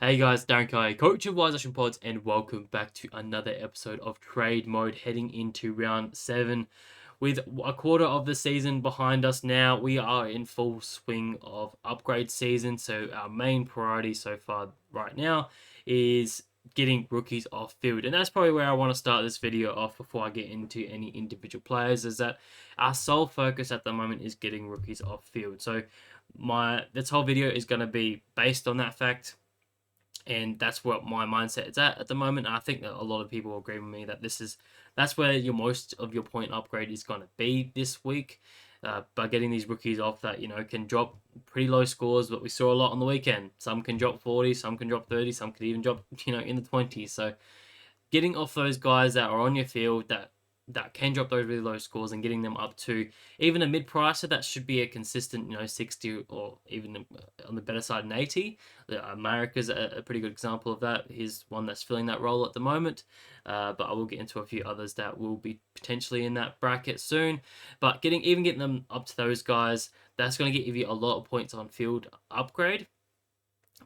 Hey guys, Darren Kai, coach of Wise Action Pods, and welcome back to another episode of Trade Mode heading into round 7. With a quarter of the season behind us now, we are in full swing of upgrade season. So our main priority so far right now is getting rookies off field. And that's probably where I want to start this video off before I get into any individual players, is that our sole focus at the moment is getting rookies off field. So this whole video is going to be based on that fact, and that's what my mindset is at the moment. And I think that a lot of people agree with me that that's where your most of your point upgrade is going to be this week, by getting these rookies off that can drop pretty low scores. But we saw a lot on the weekend. Some can drop 40, some can drop 30, some could even drop in the 20s. So getting off those guys that are on your field that can drop those really low scores and getting them up to even a mid pricer that should be a consistent 60, or even on the better side an 80. America's a pretty good example of that. He's one that's filling that role at the moment, but I will get into a few others that will be potentially in that bracket soon. But getting them up to those guys, that's going to give you a lot of points on field upgrade,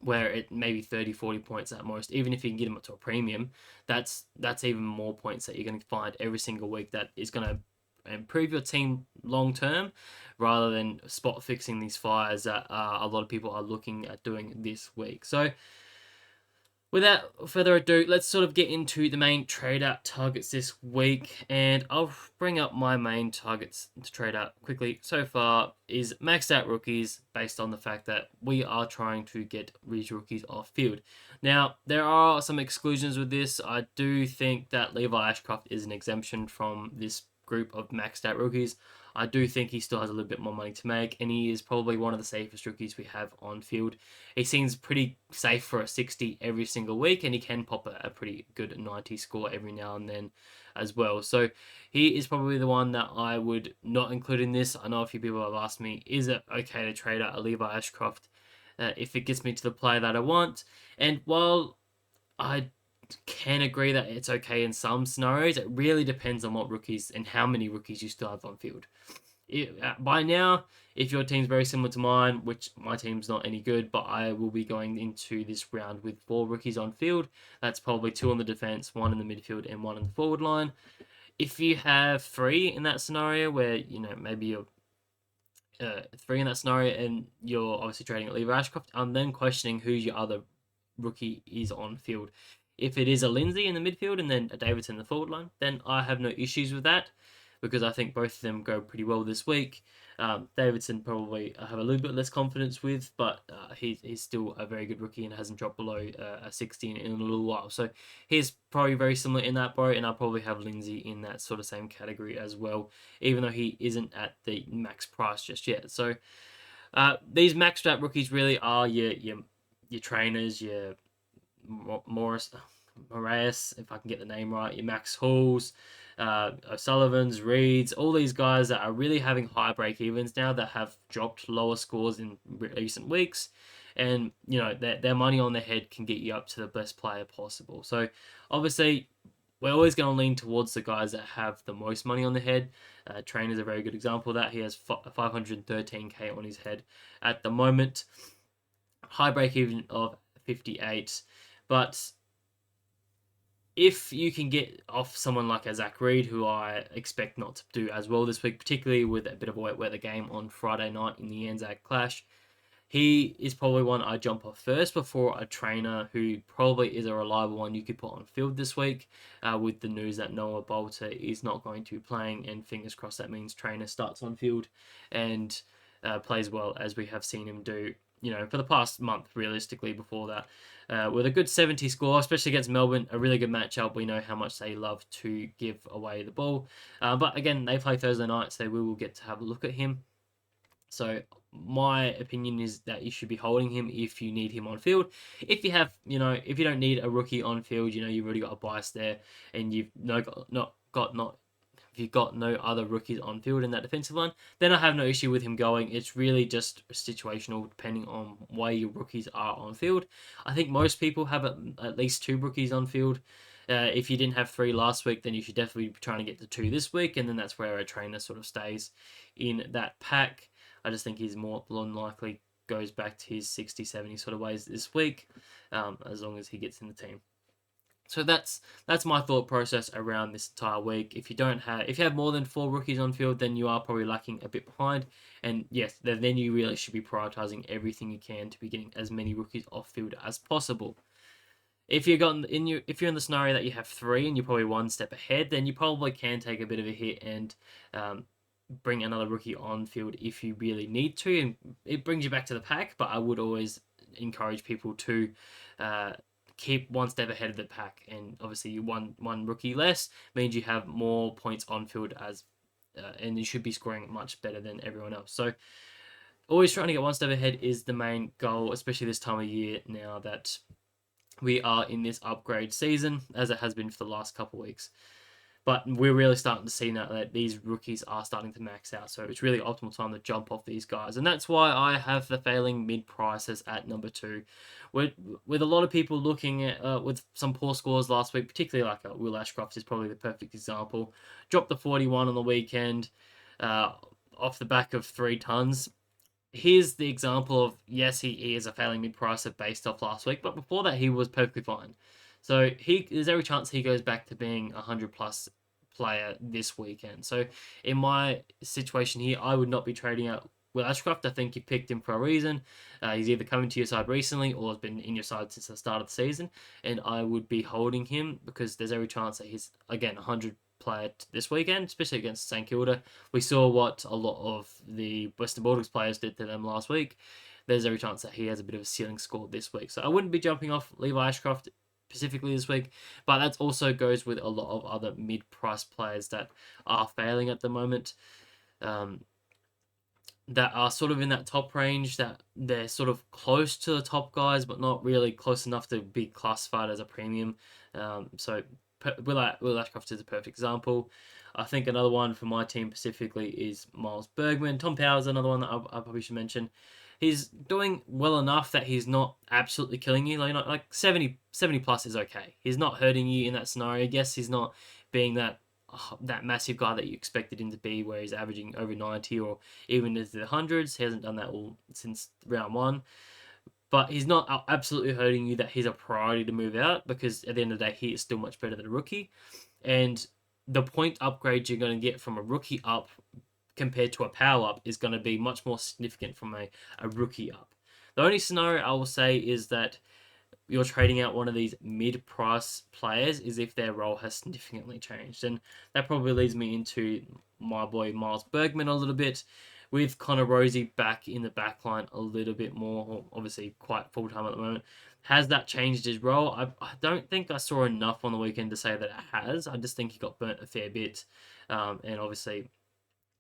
where it maybe 30, 40 points at most. Even if you can get them up to a premium, that's even more points that you're going to find every single week that is going to improve your team long term, rather than spot fixing these fires that a lot of people are looking at doing this week. So without further ado, let's sort of get into the main trade out targets this week, and I'll bring up my main targets to trade out quickly. So far is maxed out rookies, based on the fact that we are trying to get these rookies off field. Now, there are some exclusions with this. I do think that Levi Ashcroft is an exemption from this group of maxed out rookies. I do think he still has a little bit more money to make, and he is probably one of the safest rookies we have on field. He seems pretty safe for a 60 every single week, and he can pop a pretty good 90 score every now and then as well. So he is probably the one that I would not include in this. I know a few people have asked me, is it okay to trade out a Levi Ashcroft if it gets me to the player that I want? And while I can agree that it's okay in some scenarios, it really depends on what rookies and how many rookies you still have on field. By now, if your team's very similar to mine, which my team's not any good, but I will be going into this round with 4 rookies on field. That's probably 2 on the defense, 1 in the midfield, and 1 in the forward line. If you have 3 in that scenario, where maybe you're 3 in that scenario, and you're obviously trading at Lever Ashcroft, I'm then questioning who your other rookie is on field. If it is a Lindsay in the midfield and then a Davidson in the forward line, then I have no issues with that, because I think both of them go pretty well this week. Davidson probably I have a little bit less confidence with, but he's still a very good rookie and hasn't dropped below a 16 in a little while. So he's probably very similar in that boat, and I'll probably have Lindsay in that sort of same category as well, even though he isn't at the max price just yet. So these maxed out rookies really are your trainers, your Moraes, if I can get the name right, your Max Halls, O'Sullivan's, Reeds, all these guys that are really having high break evens now, that have dropped lower scores in recent weeks, and their money on their head can get you up to the best player possible. So obviously, we're always going to lean towards the guys that have the most money on the head. Trainer's a very good example of that. He has 513k on his head at the moment. High break even of 58. But if you can get off someone like a Zach Reed, who I expect not to do as well this week, particularly with a bit of a wet weather game on Friday night in the Anzac Clash, he is probably one I jump off first before a trainer who probably is a reliable one you could put on field this week, with the news that Noah Bolter is not going to be playing, and fingers crossed that means trainer starts on field and plays well, as we have seen him do for the past month, realistically, before that, with a good 70 score, especially against Melbourne, a really good matchup. We know how much they love to give away the ball. But again, they play Thursday night, so we will get to have a look at him. So my opinion is that you should be holding him if you need him on field. If you have, if you don't need a rookie on field, you've already got a bias there, and you've if you've got no other rookies on field in that defensive line, then I have no issue with him going. It's really just situational, depending on where your rookies are on field. I think most people have at least 2 rookies on field. If you didn't have 3 last week, then you should definitely be trying to get to 2 this week, and then that's where a trainer sort of stays in that pack. I just think he's more than likely goes back to his 60, 70 sort of ways this week, as long as he gets in the team. So that's my thought process around this entire week. If you have more than 4 rookies on field, then you are probably lacking a bit behind. And yes, then you really should be prioritizing everything you can to be getting as many rookies off field as possible. If you're in the scenario that you have 3 and you're probably one step ahead, then you probably can take a bit of a hit and bring another rookie on field if you really need to, and it brings you back to the pack. But I would always encourage people to keep one step ahead of the pack, and obviously one rookie less means you have more points on field and you should be scoring much better than everyone else. So always trying to get one step ahead is the main goal, especially this time of year now that we are in this upgrade season, as it has been for the last couple of weeks. But we're really starting to see now that these rookies are starting to max out. So it's really optimal time to jump off these guys. And that's why I have the failing mid-prices at number 2. With a lot of people looking at, with some poor scores last week, particularly like Will Ashcroft is probably the perfect example. Dropped the 41 on the weekend off the back of 3 tons. Here's the example of, yes, he is a failing mid-pricer based off last week, but before that he was perfectly fine. So there's every chance he goes back to being a 100+ player this weekend. So in my situation here, I would not be trading out Will Ashcroft. I think you picked him for a reason. He's either coming to your side recently or has been in your side since the start of the season, and I would be holding him because there's every chance that he's, again, 100 player this weekend, especially against St Kilda. We saw what a lot of the Western Bulldogs players did to them last week. There's every chance that he has a bit of a ceiling score this week. So I wouldn't be jumping off Levi Ashcroft specifically this week, but that also goes with a lot of other mid-price players that are failing at the moment, that are sort of in that top range, that they're sort of close to the top guys, but not really close enough to be classified as a premium. So Will Ashcroft is a perfect example. I think another one for my team specifically is Miles Bergman. Tom Powers, another one that I probably should mention. He's doing well enough that he's not absolutely killing you. Like 70 plus is okay. He's not hurting you in that scenario. Yes, he's not being that massive guy that you expected him to be, where he's averaging over 90 or even into the hundreds. He hasn't done that all since round 1. But he's not absolutely hurting you that he's a priority to move out, because at the end of the day, he is still much better than a rookie. And the point upgrade you're going to get from a rookie up compared to a power up is going to be much more significant from a rookie up. The only scenario I will say is that you're trading out one of these mid-price players is if their role has significantly changed. And that probably leads me into my boy Miles Bergman a little bit, with Connor Rosie back in the backline a little bit more, obviously quite full-time at the moment. Has that changed his role? I don't think I saw enough on the weekend to say that it has. I just think he got burnt a fair bit. And obviously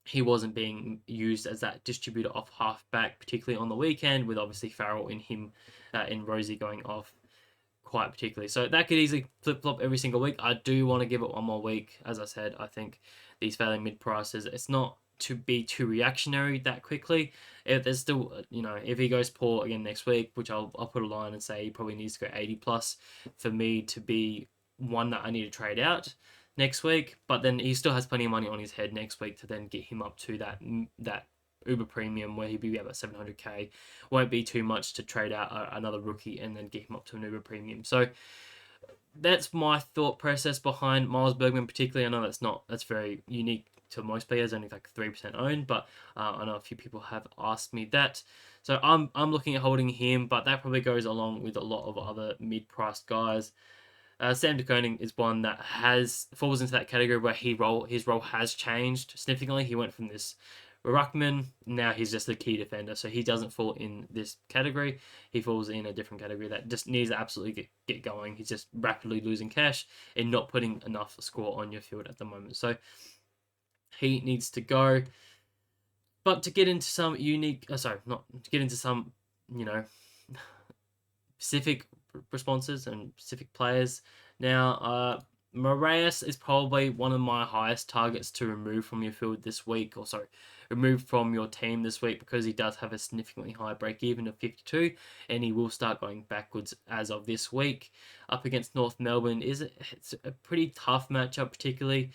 he wasn't being used as that distributor off halfback, particularly on the weekend, with obviously Farrell and him and Rosie going off quite particularly. So that could easily flip-flop every single week. I do want to give it one more week. As I said, I think these failing mid-prices, it's not to be too reactionary that quickly. If there's still, if he goes poor again next week, which I'll put a line and say he probably needs to go 80 plus for me to be one that I need to trade out next week. But then he still has plenty of money on his head next week to then get him up to that uber premium where he'd be about 700k. Won't be too much to trade out another rookie and then get him up to an uber premium. So that's my thought process behind Miles Bergman particularly. I know that's very unique to most players, only like 3% owned, but I know a few people have asked me that. So I'm looking at holding him, but that probably goes along with a lot of other mid-priced guys. Sam De Koning is one that falls into that category where his role has changed significantly. He went from this ruckman, now he's just a key defender, so he doesn't fall in this category. He falls in a different category that just needs to absolutely get going. He's just rapidly losing cash and not putting enough score on your field at the moment. So he needs to go. But to get into some specific responses and specific players. Now, Moraes is probably one of my highest targets to remove from your field this week. removed from your team this week because he does have a significantly higher break even of 52, and he will start going backwards as of this week. Up against North Melbourne it's a pretty tough matchup, particularly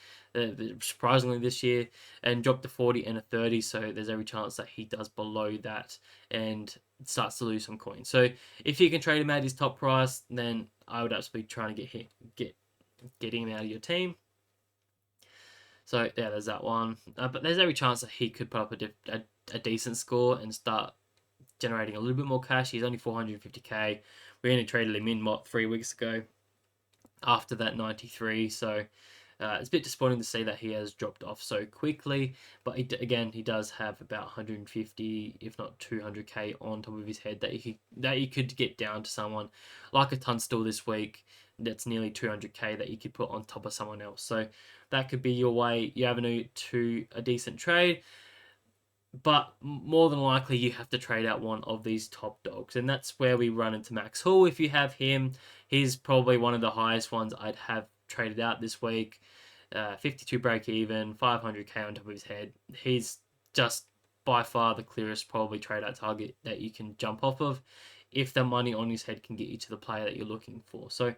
surprisingly this year, and dropped a 40 and a 30, so there's every chance that he does below that and starts to lose some coins. So if you can trade him at his top price, then I would absolutely try and get him out of your team. So yeah, there's that one. But there's every chance that he could put up a decent score and start generating a little bit more cash. He's only 450k. We only traded him in 3 weeks ago after that 93. So it's a bit disappointing to see that he has dropped off so quickly, but he does have about 150, if not 200k on top of his head that he could get down to someone like a Tunstall this week. That's nearly 200k that you could put on top of someone else. So that could be your avenue to a decent trade. But more than likely, you have to trade out one of these top dogs, and that's where we run into Max Hall. If you have him, he's probably one of the highest ones I'd have traded out this week. 52 break even, 500k on top of his head. He's just by far the clearest probably trade out target that you can jump off of if the money on his head can get you to the player that you're looking for. So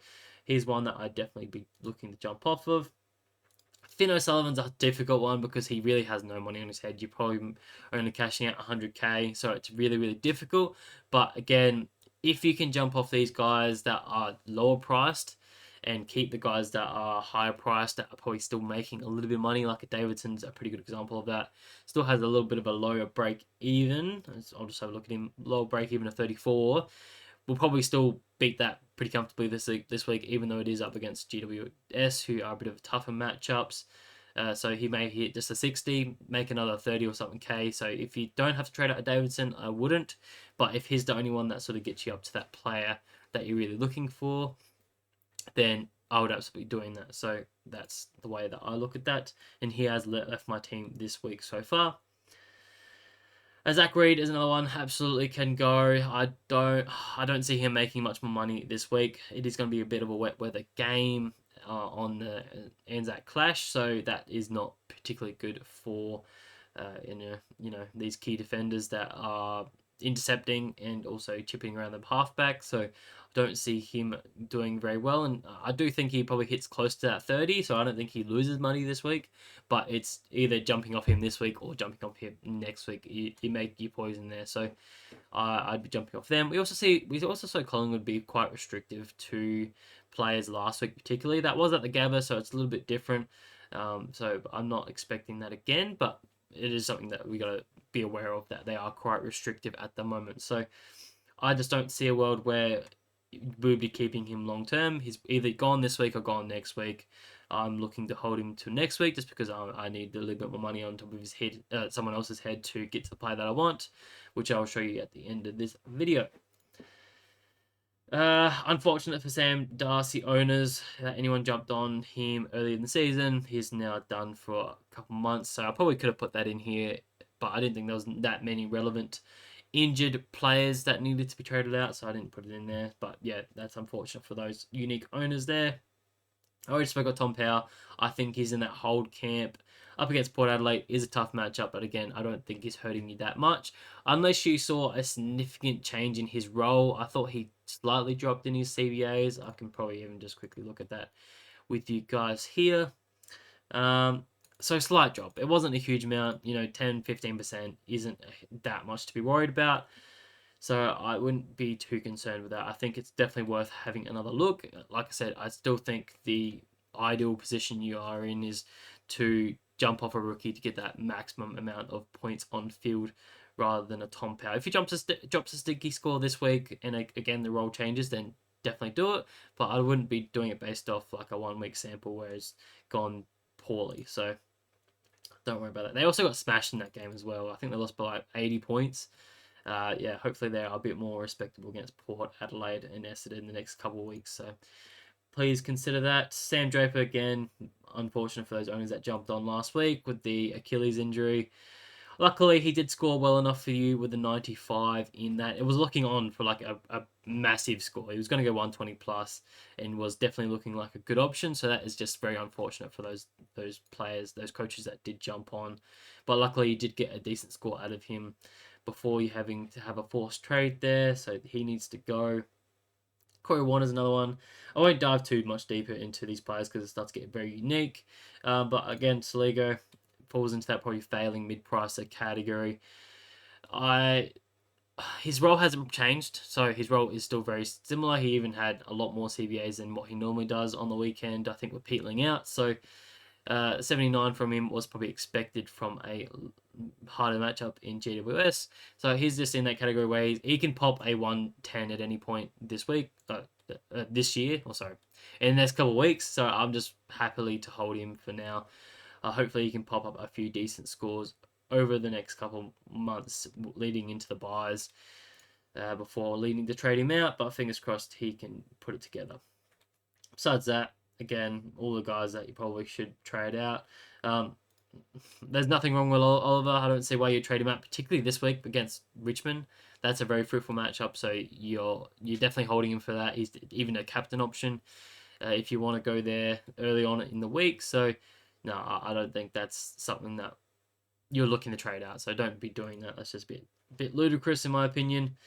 he's one that I'd definitely be looking to jump off of. Finn O'Sullivan's a difficult one because he really has no money on his head. You're probably only cashing out 100k, so it's really, really difficult. But again, if you can jump off these guys that are lower priced and keep the guys that are higher priced that are probably still making a little bit of money, like a Davidson's a pretty good example of that. Still has a little bit of a lower break even. I'll just have a look at him. Lower break even of 34. We'll probably still beat that pretty comfortably this week, even though it is up against GWS, who are a bit of tougher matchups. So he may hit just a 60, make another 30 or something K. So if you don't have to trade out a Davidson, I wouldn't. But if he's the only one that sort of gets you up to that player that you're really looking for, then I would absolutely be doing that. So that's the way that I look at that. And he has left my team this week so far. Zach Reed is another one. Absolutely can go. I don't see him making much more money this week. It is going to be a bit of a wet weather game on the Anzac Clash, so that is not particularly good for these key defenders that are intercepting and also chipping around the halfback. So I don't see him doing very well, and I do think he probably hits close to that 30. So I don't think he loses money this week, but it's either jumping off him this week or jumping off him next week. You make your poison there. So I'd be jumping off them. We also saw Collingwood be quite restrictive to players last week, particularly. That was at the Gabba, so it's a little bit different. So I'm not expecting that again, but it is something that we got to be aware of, that they are quite restrictive at the moment. So I just don't see a world where we'll be keeping him long term. He's either gone this week or gone next week. I'm looking to hold him to next week just because I need a little bit more money on top of his head, someone else's head, to get to the player that I want, which I'll show you at the end of this video. Unfortunate for Sam Darcy owners that anyone jumped on him early in the season. He's now done for a couple months, so I probably could have put that in here, but I didn't think there was that many relevant injured players that needed to be traded out, so I didn't put it in there. But yeah, that's unfortunate for those unique owners there. I already spoke about Tom Powell. I think he's in that hold camp. Up against Port Adelaide is a tough matchup, but again, I don't think he's hurting you that much. Unless you saw a significant change in his role. I thought he slightly dropped in his CBAs. I can probably even just quickly look at that with you guys here. So slight drop. It wasn't a huge amount. 10, 15% isn't that much to be worried about. So I wouldn't be too concerned with that. I think it's definitely worth having another look. Like I said, I still think the ideal position you are in is to jump off a rookie to get that maximum amount of points on field rather than a Tom Powell. If he drops a sticky score this week and again the role changes, then definitely do it. But I wouldn't be doing it based off like a 1 week sample where it's gone poorly. So don't worry about that. They also got smashed in that game as well. I think they lost by like 80 points. Hopefully they are a bit more respectable against Port Adelaide and Essendon in the next couple of weeks. So please consider that. Sam Draper, again, unfortunate for those owners that jumped on last week with the Achilles injury. Luckily, he did score well enough for you with a 95 in that. It was looking on for like a massive score. He was going to go 120 plus and was definitely looking like a good option. So that is just very unfortunate for those players, those coaches that did jump on. But luckily, you did get a decent score out of him before you having to have a forced trade there. So he needs to go. Corey Warner's another one. I won't dive too much deeper into these players because it starts getting very unique. But again, Saligo falls into that probably failing mid-pricer category. His role hasn't changed, so his role is still very similar. He even had a lot more CBAs than what he normally does on the weekend, I think, with peteling out. So 79 from him was probably expected from a harder matchup in GWS. So he's just in that category where he can pop a 110 at any point this week, this year, or sorry, in the next couple of weeks. So I'm just happily to hold him for now. Hopefully he can pop up a few decent scores over the next couple months leading into the buys before leading to trade him out. But fingers crossed he can put it together. Besides that, again, all the guys that you probably should trade out. There's nothing wrong with Oliver. I don't see why you trade him out, particularly this week against Richmond. That's a very fruitful matchup, so you're definitely holding him for that. He's even a captain option if you want to go there early on in the week. So no, I don't think that's something that you're looking to trade out. So don't be doing that. That's just a bit ludicrous in my opinion.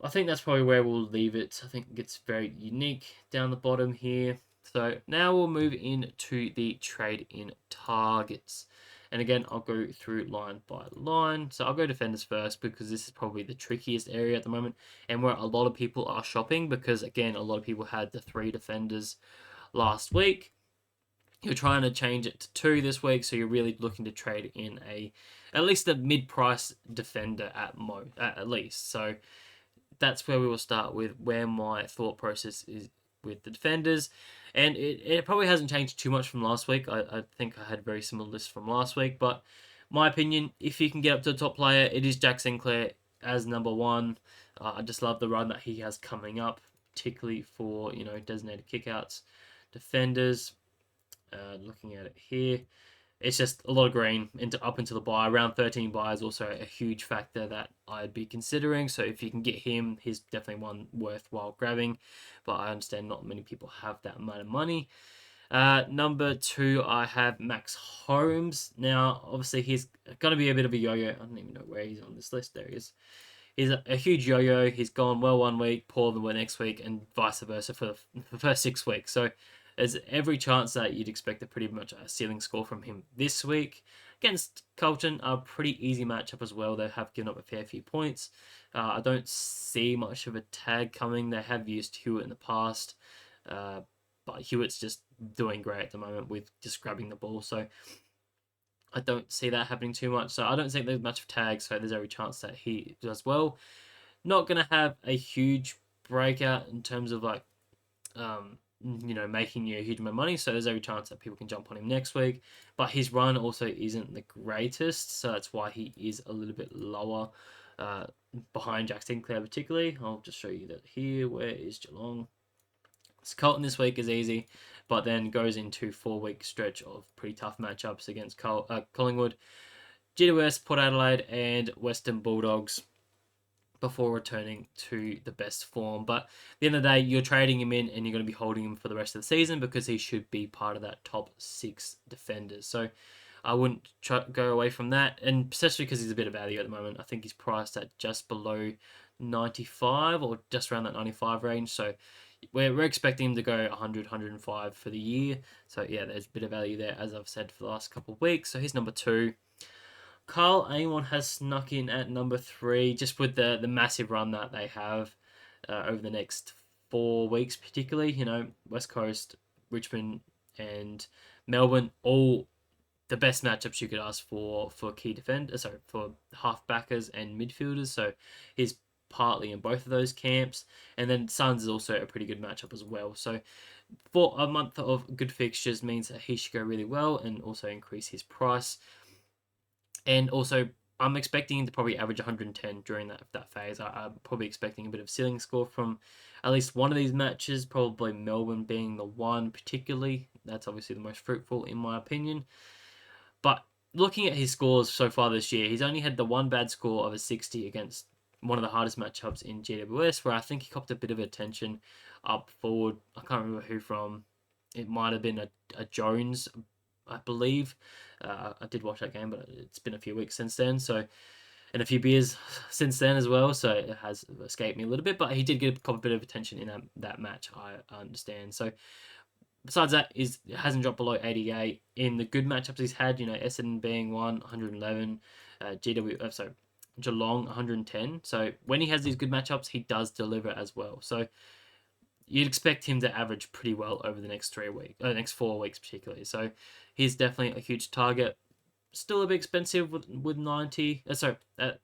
I think that's probably where we'll leave it. I think it gets very unique down the bottom here. So now we'll move into the trade in targets. And again, I'll go through line by line. So I'll go defenders first because this is probably the trickiest area at the moment and where a lot of people are shopping because, again, a lot of people had the 3 defenders last week. You're trying to change it to 2 this week, so you're really looking to trade in at least a mid-price defender at least. So that's where we will start with where my thought process is with the defenders. And it probably hasn't changed too much from last week. I think I had a very similar list from last week. But my opinion, if you can get up to the top player, it is Jack Sinclair as number 1. I just love the run that he has coming up, particularly for, designated kickouts. Defenders, looking at it here, it's just a lot of green up into the buy. Around 13 buy is also a huge factor that I'd be considering. So if you can get him, he's definitely one worthwhile grabbing. But I understand not many people have that amount of money. Number 2, I have Max Holmes. Now, obviously, he's going to be a bit of a yo-yo. I don't even know where he's on this list. There he is. He's a huge yo-yo. He's gone well one week, poor the next week, and vice versa for the first 6 weeks. So there's every chance that you'd expect pretty much a ceiling score from him this week. Against Carlton, a pretty easy matchup as well. They have given up a fair few points. I don't see much of a tag coming. They have used Hewitt in the past, but Hewitt's just doing great at the moment with just grabbing the ball. So I don't see that happening too much. So I don't think there's much of tags. So there's every chance that he does well. Not going to have a huge breakout in terms of making you a huge amount of money. So there's every chance that people can jump on him next week. But his run also isn't the greatest. So that's why he is a little bit lower behind Jack Sinclair particularly. I'll just show you that here. Where is Geelong? So Carlton this week is easy, but then goes into 4-week stretch of pretty tough matchups against Collingwood, GWS, Port Adelaide, and Western Bulldogs before returning to the best form. But at the end of the day, you're trading him in and you're going to be holding him for the rest of the season because he should be part of that top 6 defenders. So I wouldn't go away from that, and especially because he's a bit of value at the moment. I think he's priced at just below 95 or just around that 95 range. So we're expecting him to go 100, 105 for the year. So yeah, there's a bit of value there, as I've said for the last couple of weeks. So he's number 2. Carl Amon has snuck in at number 3, just with the massive run that they have over the next 4 weeks, particularly. West Coast, Richmond, and Melbourne, all the best matchups you could ask for key defenders, for half-backers and midfielders. So he's partly in both of those camps. And then Suns is also a pretty good matchup as well. So for a month of good fixtures means that he should go really well and also increase his price. And also, I'm expecting him to probably average 110 during that phase. I'm probably expecting a bit of ceiling score from at least one of these matches, probably Melbourne being the one particularly. That's obviously the most fruitful in my opinion. But looking at his scores so far this year, he's only had the one bad score of a 60 against one of the hardest matchups in GWS, where I think he copped a bit of attention up forward. I can't remember who from. It might have been a Jones, I believe. I did watch that game, but it's been a few weeks since then. So, and a few beers since then as well. So it has escaped me a little bit, but he did get a bit of attention in that match. I understand. So besides that, is hasn't dropped below 88 in the good matchups he's had. Essendon being 111, Geelong 110. So when he has these good matchups, he does deliver as well. So you'd expect him to average pretty well over the next next 4 weeks particularly. So he's definitely a huge target. Still a bit expensive with 90.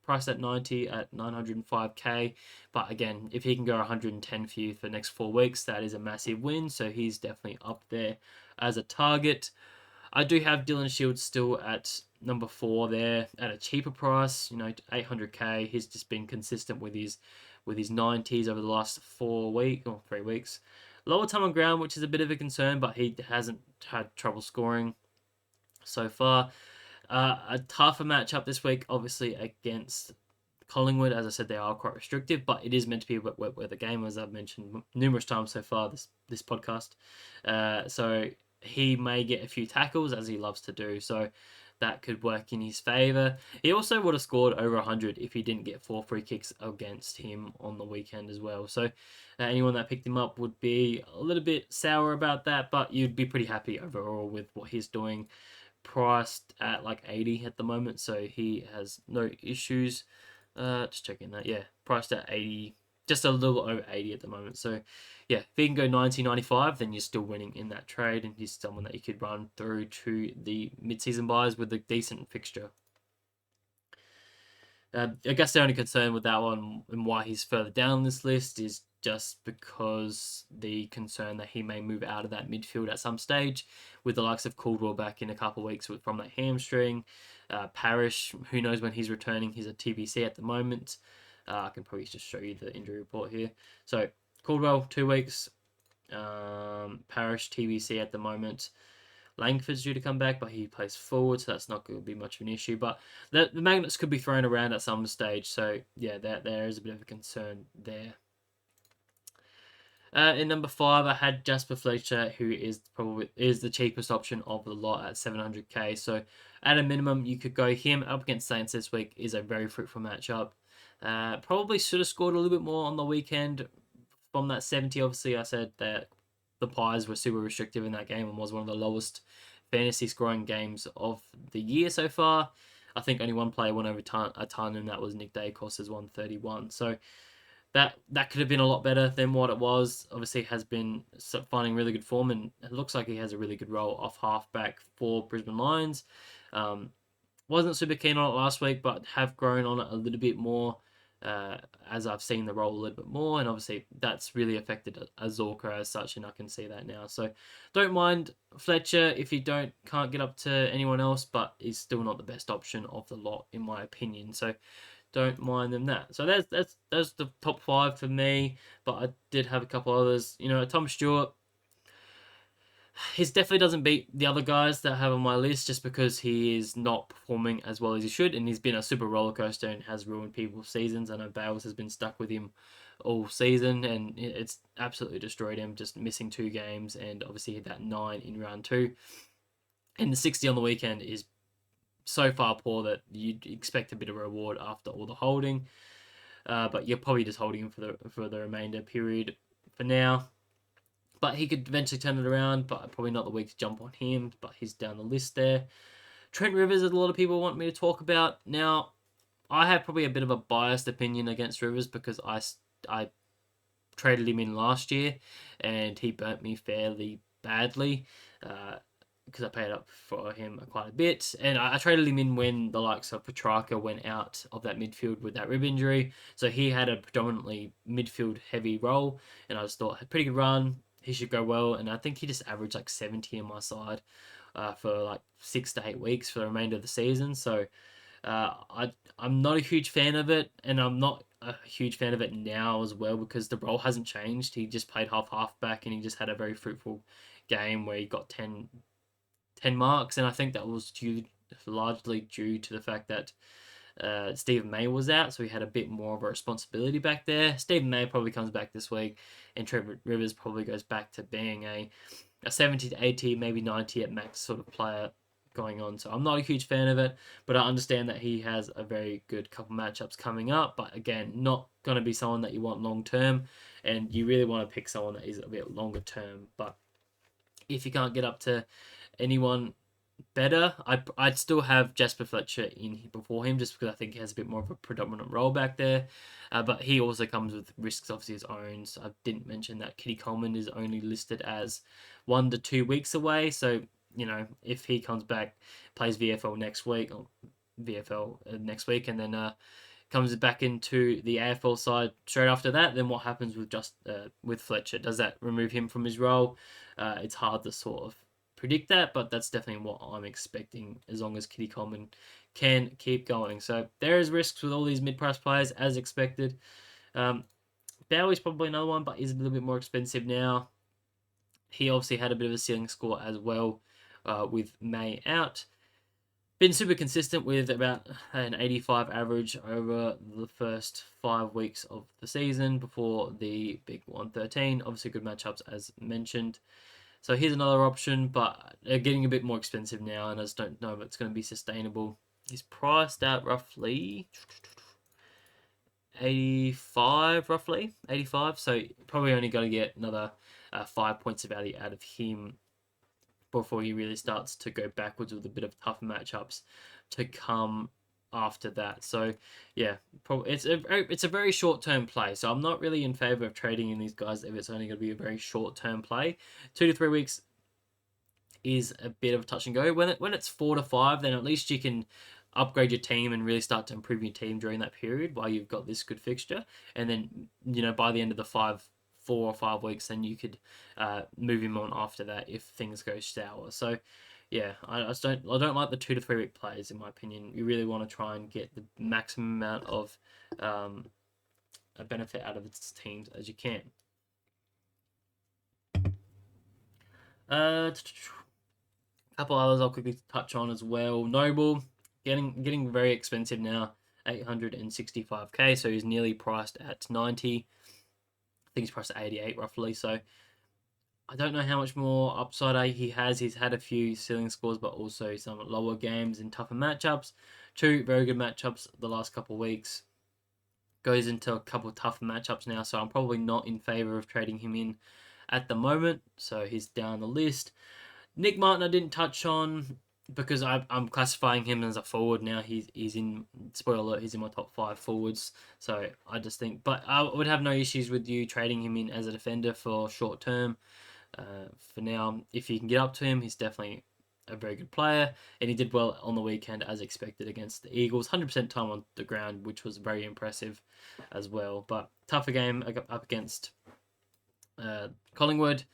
Priced at 90 at 905k. But again, if he can go 110 for you for the next 4 weeks, that is a massive win. So he's definitely up there as a target. I do have Dylan Shields still at number 4 there at a cheaper price. 800k. He's just been consistent with his 90s over the last 3 weeks. Lower time on ground, which is a bit of a concern, but he hasn't had trouble scoring so far. A tougher matchup this week, obviously, against Collingwood. As I said, they are quite restrictive, but it is meant to be a wet weather game, as I've mentioned numerous times so far this podcast. So he may get a few tackles, as he loves to do. So that could work in his favour. He also would have scored over 100 if he didn't get 4 free kicks against him on the weekend as well. So anyone that picked him up would be a little bit sour about that, but you'd be pretty happy overall with what he's doing. Priced at like 80 at the moment, so he has no issues. Just checking that. Yeah, priced at 80, just a little over 80 at the moment. So yeah, if he can go 90, 95, then you're still winning in that trade, and he's someone that you could run through to the mid-season buys with a decent fixture. I guess the only concern with that one and why he's further down this list is just because the concern that he may move out of that midfield at some stage, with the likes of Caldwell back in a couple of weeks from that hamstring. Parrish, who knows when he's returning? He's a TBC at the moment. I can probably just show you the injury report here. So Caldwell 2 weeks. Parrish TBC at the moment. Langford's due to come back, but he plays forward, so that's not going to be much of an issue. But the magnets could be thrown around at some stage, so yeah, there is a bit of a concern there. In number 5, I had Jasper Fletcher, who is the cheapest option of the lot at 700k. So at a minimum, you could go him up against Saints this week. Is a very fruitful matchup. Probably should have scored a little bit more on the weekend from that 70. Obviously, I said that the Pies were super restrictive in that game and was one of the lowest fantasy scoring games of the year so far. I think only one player went over a ton, and that was Nick Dacos' 131. So that could have been a lot better than what it was. Obviously, has been finding really good form, and it looks like he has a really good role off halfback for Brisbane Lions. Wasn't super keen on it last week, but have grown on it a little bit more as I've seen the role a little bit more, and obviously that's really affected Azorka as such, and I can see that now. So don't mind Fletcher if you can't get up to anyone else, but he's still not the best option of the lot in my opinion. So don't mind them that. So that's the top 5 for me, but I did have a couple others. Tom Stewart. He definitely doesn't beat the other guys that I have on my list just because he is not performing as well as he should, and he's been a super roller coaster and has ruined people's seasons. I know Bales has been stuck with him all season, and it's absolutely destroyed him, just missing 2 games, and obviously hit that 9 in round 2. And the 60 on the weekend is so far poor that you'd expect a bit of a reward after all the holding, but you're probably just holding him for the remainder period for now. But he could eventually turn it around, but probably not the week to jump on him, but he's down the list there. Trent Rivers, a lot of people want me to talk about. Now, I have probably a bit of a biased opinion against Rivers because I traded him in last year, and he burnt me fairly badly because I paid up for him quite a bit. And I traded him in when the likes of Petrarca went out of that midfield with that rib injury. So he had a predominantly midfield-heavy role, and I just thought, a pretty good run, he should go well, and I think he just averaged like 70 on my side for like 6 to 8 weeks for the remainder of the season. So I'm not a huge fan of it, and I'm not a huge fan of it now as well because the role hasn't changed. He just played halfback, and he just had a very fruitful game where he got 10 marks, and I think that was due largely due to the fact that Stephen May was out, so he had a bit more of a responsibility back there. Stephen May probably comes back this week, and Trevor Rivers probably goes back to being a 70 to 80, maybe 90 at max sort of player going on. So I'm not a huge fan of it, but I understand that he has a very good couple matchups coming up. But again, not going to be someone that you want long term, and you really want to pick someone that is a bit longer term. But if you can't get up to anyone better, I'd still have Jasper Fletcher in before him, just because I think he has a bit more of a predominant role back there. But he also comes with risks, obviously, his own. So I didn't mention that Kitty Coleman is only listed as 1 to 2 weeks away. So, if he comes back, plays VFL next week, or VFL next week, and then comes back into the AFL side straight after that, then what happens with Fletcher? Does that remove him from his role? It's hard to sort of predict that, but that's definitely what I'm expecting as long as Kitty Coleman can keep going. So there is risks with all these mid-price players as expected. Bowie's probably another one, but he's a little bit more expensive now. He obviously had a bit of a ceiling score as well with May out. Been super consistent with about an 85 average over the first 5 weeks of the season before the big 113. Obviously, good matchups as mentioned. So here's another option, but they're getting a bit more expensive now, and I just don't know if it's going to be sustainable. He's priced at roughly 85, roughly 85. So probably only going to get another 5 points of value out of him before he really starts to go backwards with a bit of tougher matchups to come after that. So yeah, probably it's a very short term play. So I'm not really in favor of trading in these guys if it's only going to be a very short term play. 2 to 3 weeks is a bit of a touch and go. When it's 4 to 5, then at least you can upgrade your team and really start to improve your team during that period while you've got this good fixture. And then by the end of the 4 or 5 weeks, then you could move him on after that if things go sour. So yeah, I don't like the 2 to 3 week plays in my opinion. You really want to try and get the maximum amount of a benefit out of its teams as you can. A couple others I'll quickly touch on as well. Noble getting very expensive now, 865k. So he's nearly priced at 90. I think he's priced at 88 roughly. So I don't know how much more upside he has. He's had a few ceiling scores, but also some lower games and tougher matchups. 2 very good matchups the last couple of weeks. Goes into a couple of tougher matchups now, so I'm probably not in favor of trading him in at the moment. So he's down the list. Nick Martin I didn't touch on because I'm classifying him as a forward now. He's in, spoiler alert, he's in my top 5 forwards. So I just think, but I would have no issues with you trading him in as a defender for short term. For now, if you can get up to him, he's definitely a very good player, and he did well on the weekend as expected against the Eagles. 100% time on the ground, which was very impressive as well. But tougher game up against Collingwood.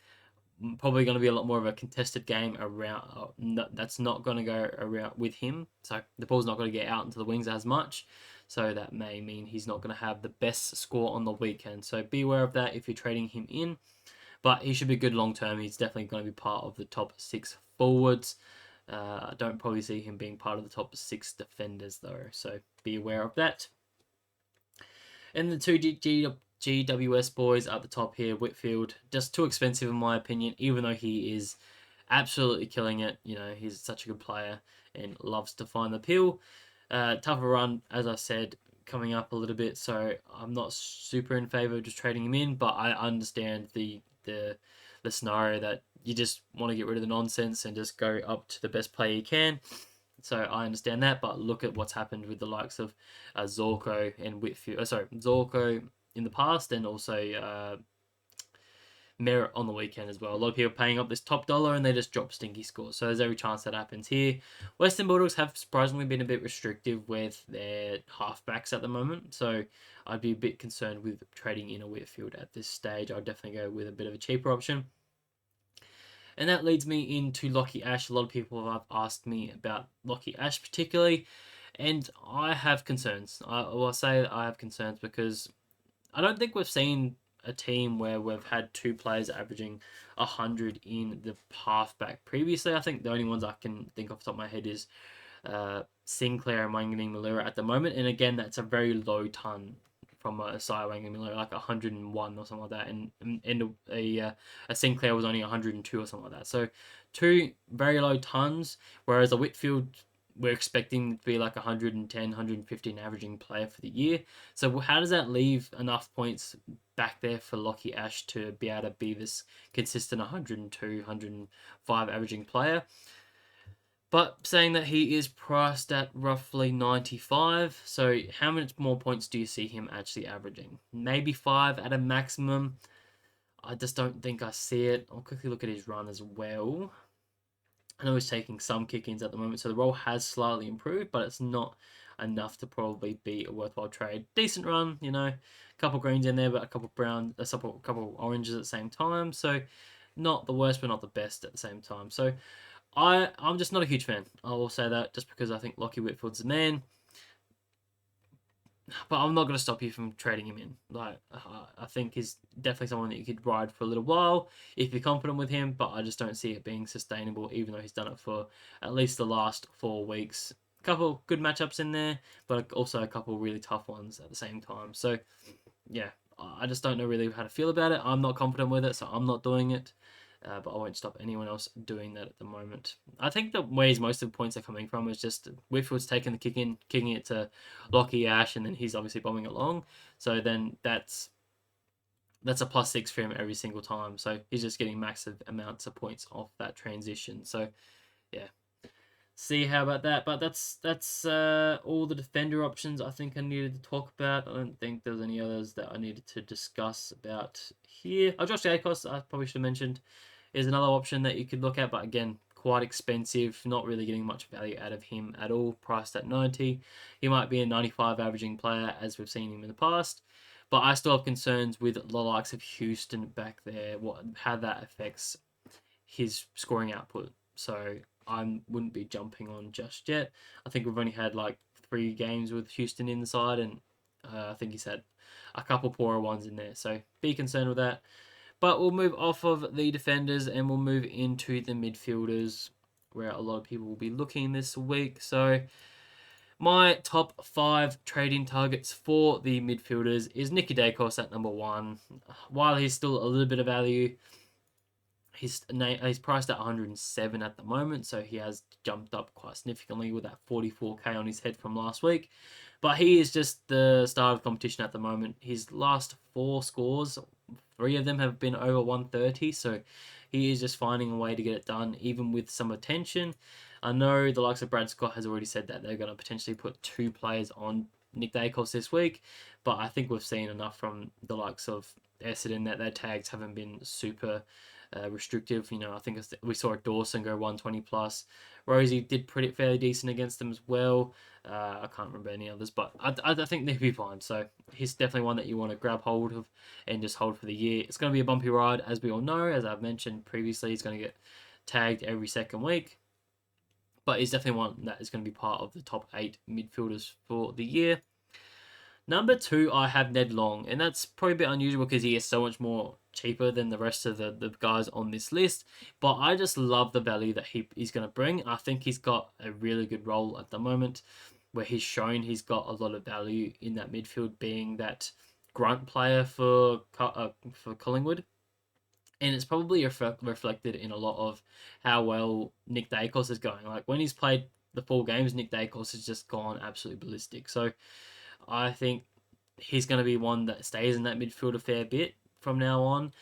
Probably going to be a lot more of a contested game around. That's not going to go around with him. So the ball's not going to get out into the wings as much. So that may mean he's not going to have the best score on the weekend. So be aware of that if you're trading him in. But he should be good long term. He's definitely going to be part of the top 6 forwards. I don't probably see him being part of the top 6 defenders though. So be aware of that. And the 2 GWS boys at the top here, Whitfield, just too expensive in my opinion, even though he is absolutely killing it. He's such a good player and loves to find the pill. Tougher run, as I said, coming up a little bit, so I'm not super in favor of just trading him in, but I understand the scenario that you just want to get rid of the nonsense and just go up to the best player you can. So I understand that, but look at what's happened with the likes of Zorko and Whitfield. Zorko in the past, and also Merritt on the weekend as well. A lot of people paying up this top dollar and they just drop stinky scores. So there's every chance that happens here. Western Bulldogs have surprisingly been a bit restrictive with their halfbacks at the moment. So I'd be a bit concerned with trading in a Whitfield at this stage. I'd definitely go with a bit of a cheaper option. And that leads me into Lockie Ash. A lot of people have asked me about Lockie Ash particularly. And I have concerns. I say I have concerns because I don't think we've seen a team where we've had 2 players averaging 100 in the halfback previously. I think the only ones I can think off the top of my head is Sinclair and Wanganeen-Malura at the moment. And again, that's a very low ton from a Isaiah Wanganeen-Malura, like 101 or something like that. And a Sinclair was only 102 or something like that. So two very low tons, whereas a Whitfield we're expecting to be like 110, 115 averaging player for the year. So how does that leave enough points back there for Lockie Ash to be able to be this consistent 102, 105 averaging player? But saying that he is priced at roughly 95, so how much more points do you see him actually averaging? Maybe 5 at a maximum. I just don't think I see it. I'll quickly look at his run as well. I know he's taking some kick-ins at the moment, so the role has slightly improved, but it's not enough to probably be a worthwhile trade. Decent run, a couple greens in there, but a couple a couple oranges at the same time. So not the worst, but not the best at the same time. So I'm just not a huge fan. I will say that just because I think Lockie Whitfield's the man. But I'm not going to stop you from trading him in. I think he's definitely someone that you could ride for a little while if you're confident with him. But I just don't see it being sustainable, even though he's done it for at least the last 4 weeks. A couple good matchups in there, but also a couple really tough ones at the same time. So yeah, I just don't know really how to feel about it. I'm not confident with it, so I'm not doing it. But I won't stop anyone else doing that at the moment. I think the ways most of the points are coming from is just Whitfield's taking the kicking it to Lockie Ash, and then he's obviously bombing along. So then that's a +6 for him every single time. So he's just getting massive amounts of points off that transition. So yeah, see how about that. But that's all the defender options I think I needed to talk about. I don't think there's any others that I needed to discuss about here. Josh Jacobs, I probably should have mentioned, is another option that you could look at, but again, quite expensive, not really getting much value out of him at all, priced at 90. He might be a 95 averaging player, as we've seen him in the past, but I still have concerns with the likes of Houston back there, how that affects his scoring output. So I wouldn't be jumping on just yet. I think we've only had like 3 games with Houston inside, and I think he's had a couple poorer ones in there. So be concerned with that. But we'll move off of the defenders and we'll move into the midfielders, where a lot of people will be looking this week. So my top 5 trading targets for the midfielders is Nicky Dacos at number 1. While he's still a little bit of value, he's priced at 107 at the moment, so he has jumped up quite significantly with that 44k on his head from last week. But he is just the star of the competition at the moment. His last 4 scores, 3 of them have been over 130, so he is just finding a way to get it done, even with some attention. I know the likes of Brad Scott has already said that they're going to potentially put 2 players on Nick Dacos this week, but I think we've seen enough from the likes of Essendon that their tags haven't been super restrictive. I think we saw Dawson go 120 plus. Rosie did fairly decent against them as well. I can't remember any others, but I think they'll be fine. So he's definitely one that you want to grab hold of and just hold for the year. It's going to be a bumpy ride, as we all know. As I've mentioned previously, he's going to get tagged every second week. But he's definitely one that is going to be part of the top 8 midfielders for the year. Number 2, I have Ned Long, and that's probably a bit unusual because he is so much more cheaper than the rest of the guys on this list. But I just love the value that he's going to bring. I think he's got a really good role at the moment where he's shown he's got a lot of value in that midfield, being that grunt player for Collingwood. And it's probably reflected in a lot of how well Nick Dacos is going. Like when he's played the 4 games, Nick Dacos has just gone absolutely ballistic. So I think he's going to be one that stays in that midfield a fair bit from now on.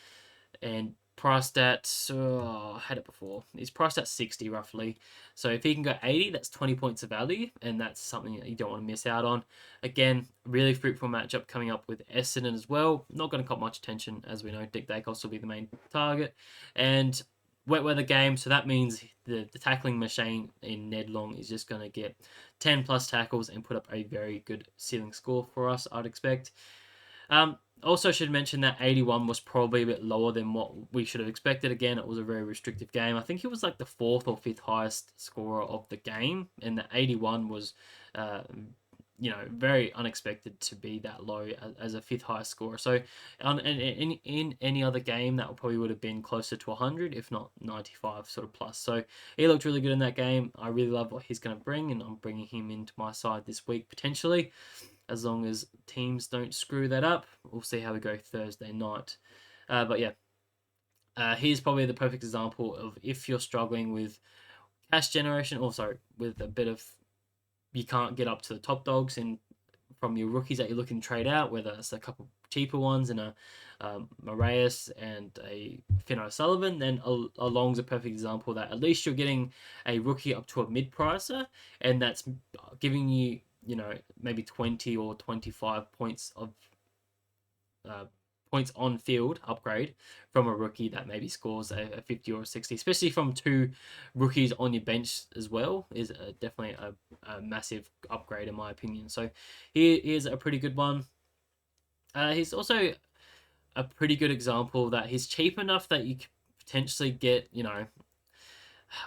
And priced at, I had it before, he's priced at 60 roughly. So if he can go 80, that's 20 points of value, and that's something that you don't want to miss out on. Again, really fruitful matchup coming up with Essendon as well. Not going to cop much attention, as we know. Dick Dacos will be the main target. And wet weather game, so that means the tackling machine in Ned Long is just going to get 10 plus tackles and put up a very good ceiling score for us, I'd expect. Also should mention that 81 was probably a bit lower than what we should have expected. Again, it was a very restrictive game. I think he was like the 4th or 5th highest scorer of the game, and the 81 was very unexpected to be that low as a fifth highest scorer. So, in any other game, that probably would have been closer to 100, if not 95 sort of plus. So he looked really good in that game. I really love what he's going to bring, and I'm bringing him into my side this week potentially, as long as teams don't screw that up. We'll see how we go Thursday night. But yeah, he's probably the perfect example of if you're struggling with cash generation, also with a bit of you can't get up to the top dogs and from your rookies that you're looking to trade out, whether it's a couple cheaper ones and a Moraes and a Finn O'Sullivan, then a Long's a perfect example that at least you're getting a rookie up to a mid-pricer, and that's giving you, maybe 20 or 25 points of uh, points on field upgrade from a rookie that maybe scores a 50 or a 60, especially from two rookies on your bench as well, is definitely a massive upgrade in my opinion. So he is a pretty good one. He's also a pretty good example that he's cheap enough that you could potentially get,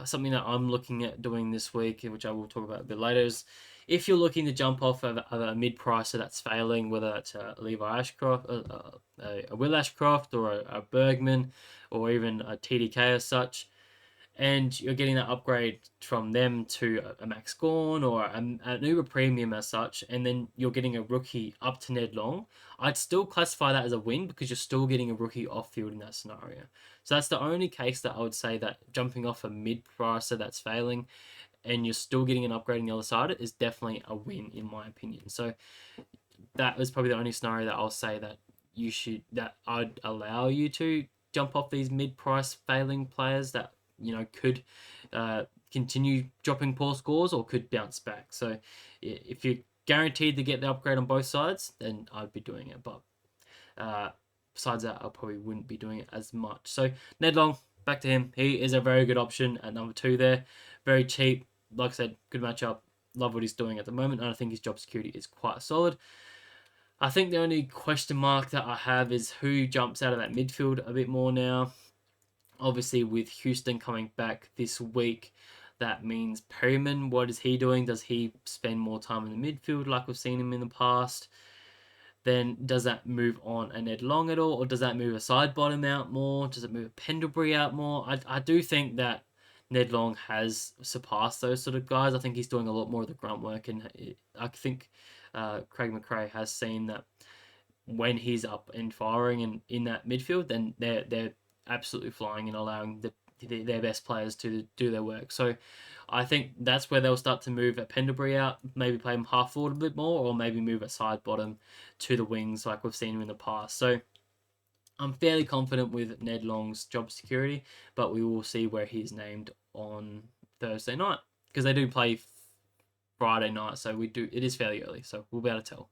something that I'm looking at doing this week, which I will talk about a bit later, is if you're looking to jump off of a mid-pricer that's failing, whether that's a Levi Ashcroft, a Will Ashcroft, or a Bergman, or even a TDK as such, and you're getting that upgrade from them to a Max Gorn or an Uber Premium as such, and then you're getting a rookie up to Ned Long, I'd still classify that as a win because you're still getting a rookie off field in that scenario. So that's the only case that I would say that jumping off a mid-pricer that's failing and you're still getting an upgrade on the other side is definitely a win in my opinion. So that was probably the only scenario that I'll say that I'd allow you to jump off these mid-price failing players that could continue dropping poor scores or could bounce back. So if you're guaranteed to get the upgrade on both sides, then I'd be doing it. But besides that, I probably wouldn't be doing it as much. So Ned Long, back to him. He is a very good option at number 2 there. Very cheap. Like I said, good matchup. Love what he's doing at the moment, and I think his job security is quite solid. I think the only question mark that I have is who jumps out of that midfield a bit more now. Obviously, with Houston coming back this week, that means Perryman, what is he doing? Does he spend more time in the midfield like we've seen him in the past? Then does that move on a Ned Long at all? Or does that move a side bottom out more? Does it move a Pendlebury out more? I do think that Ned Long has surpassed those sort of guys. I think he's doing a lot more of the grunt work, and I think Craig McRae has seen that when he's up and firing and in that midfield, then they're absolutely flying and allowing their best players to do their work. So I think that's where they'll start to move a Pendlebury out, maybe play him half forward a bit more, or maybe move a side bottom to the wings like we've seen him in the past. So I'm fairly confident with Ned Long's job security, but we will see where he's named on Thursday night because they do play Friday night, so it is fairly early, so we'll be able to tell.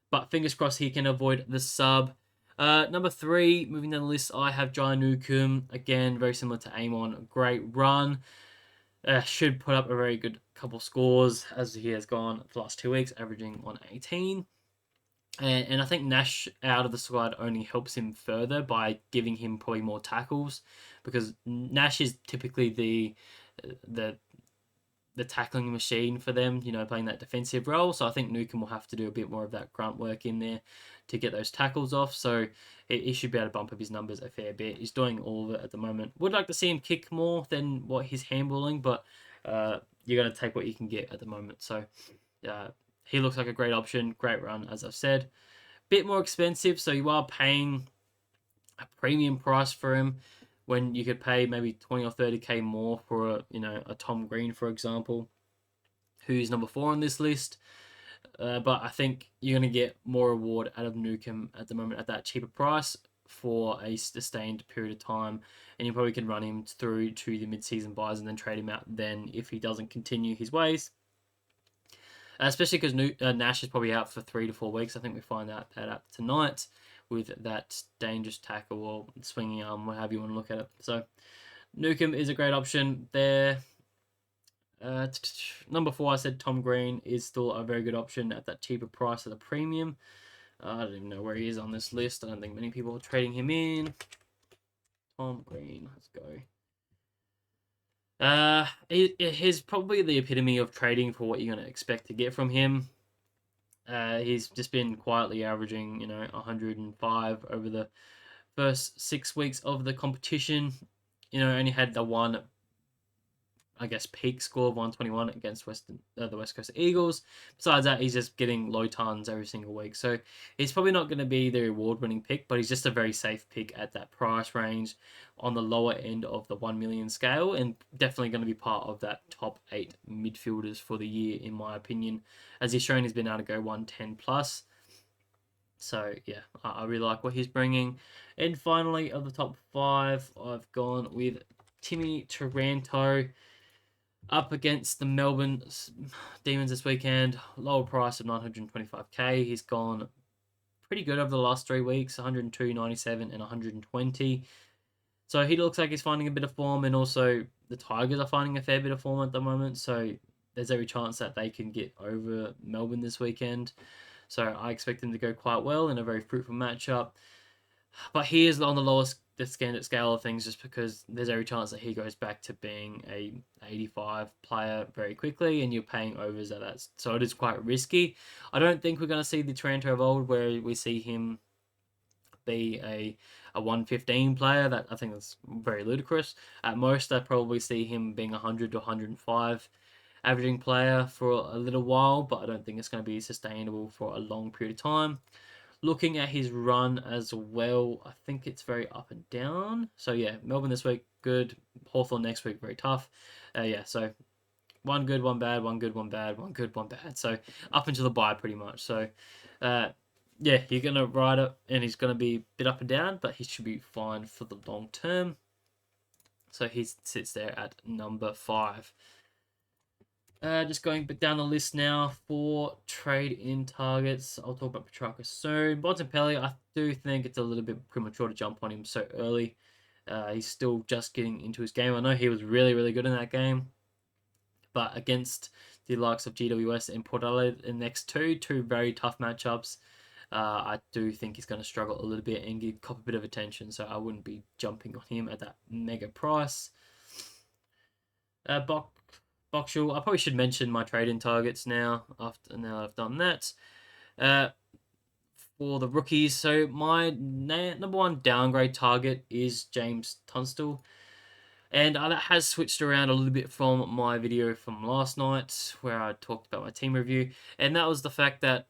But fingers crossed he can avoid the sub. Number 3, moving down the list, I have Jai Newcomb. Again, very similar to Amon. Great run. Should put up a very good couple scores as he has gone the last 2 weeks, averaging 118. And I think Nash out of the squad only helps him further by giving him probably more tackles because Nash is typically the tackling machine for them, playing that defensive role. So I think Newcomb will have to do a bit more of that grunt work in there to get those tackles off. So he should be able to bump up his numbers a fair bit. He's doing all of it at the moment. Would like to see him kick more than what he's handballing, but you're going to take what you can get at the moment. So he looks like a great option. Great run, as I've said. Bit more expensive, so you are paying a premium price for him when you could pay maybe 20 or 30k more for a Tom Green, for example, who's number 4 on this list. But I think you're going to get more reward out of Newcomb at the moment at that cheaper price for a sustained period of time, and you probably can run him through to the mid-season buys and then trade him out then if he doesn't continue his ways. Especially because Nash is probably out for 3 to 4 weeks. I think we find out tonight with that dangerous tackle or swinging arm, however you want to look at it. So Newcomb is a great option there. Number 4, I said Tom Green is still a very good option at that cheaper price at a premium. I don't even know where he is on this list. I don't think many people are trading him in. Tom Green, let's go. He's probably the epitome of trading for what you're going to expect to get from him. He's just been quietly averaging, 105 over the first 6 weeks of the competition. Only had the one, I guess, peak score of 121 against the West Coast Eagles. Besides that, he's just getting low tons every single week. So he's probably not going to be the award-winning pick, but he's just a very safe pick at that price range on the lower end of the 1 million scale, and definitely going to be part of that top 8 midfielders for the year, in my opinion, as he's shown he's been able to go 110 plus. So yeah, I really like what he's bringing. And finally, of the top 5, I've gone with Timmy Taranto up against the Melbourne Demons this weekend. Lower price of 925k. He's gone pretty good over the last 3 weeks, 102, 97, and 120. So he looks like he's finding a bit of form, and also the Tigers are finding a fair bit of form at the moment. So there's every chance that they can get over Melbourne this weekend. So I expect them to go quite well in a very fruitful matchup. But he is on the lowest scale of things, just because there's every chance that he goes back to being a 85 player very quickly, and you're paying overs at that. So it is quite risky. I don't think we're going to see the Taranto of old, where we see him be a 115 player. That I think that's very ludicrous. At most, I probably see him being 100 to 105 averaging player for a little while, but I don't think it's going to be sustainable for a long period of time. Looking at his run as well, I think it's very up and down. So yeah, Melbourne this week, good. Hawthorn next week, very tough. Yeah, so one good, one bad, one good, one bad, one good, one bad. So up until the bye, pretty much. So yeah, you're going to ride it, and he's going to be a bit up and down, but he should be fine for the long term. So he sits there at number 5. Just going down the list now for trade-in targets. I'll talk about Petrarca soon. Bontempelli, I do think it's a little bit premature to jump on him so early. He's still just getting into his game. I know he was really, really good in that game. But against the likes of GWS and Port Adelaide in the next two very tough matchups, I do think he's going to struggle a little bit and cop a bit of attention. So I wouldn't be jumping on him at that mega price. Boxall, I probably should mention my trade-in targets now I've done that. For the rookies, so my number 1 downgrade target is James Tunstall. And that has switched around a little bit from my video from last night, where I talked about my team review. And that was the fact that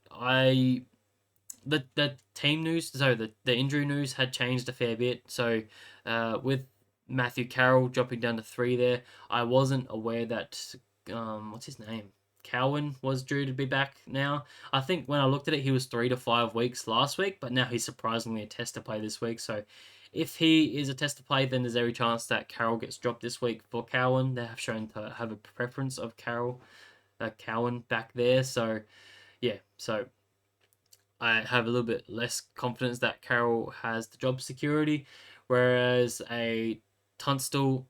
the team news, so the injury news had changed a fair bit. So with Matthew Carroll dropping down to 3 there, I wasn't aware that what's his name, Cowan, was due to be back now. I think when I looked at it, he was 3 to 5 weeks last week, but now he's surprisingly a test to play this week. So if he is a test to play, then there's every chance that Carroll gets dropped this week for Cowan. They have shown to have a preference of Cowan back there. So yeah, so I have a little bit less confidence that Carroll has the job security, whereas a Tunstall,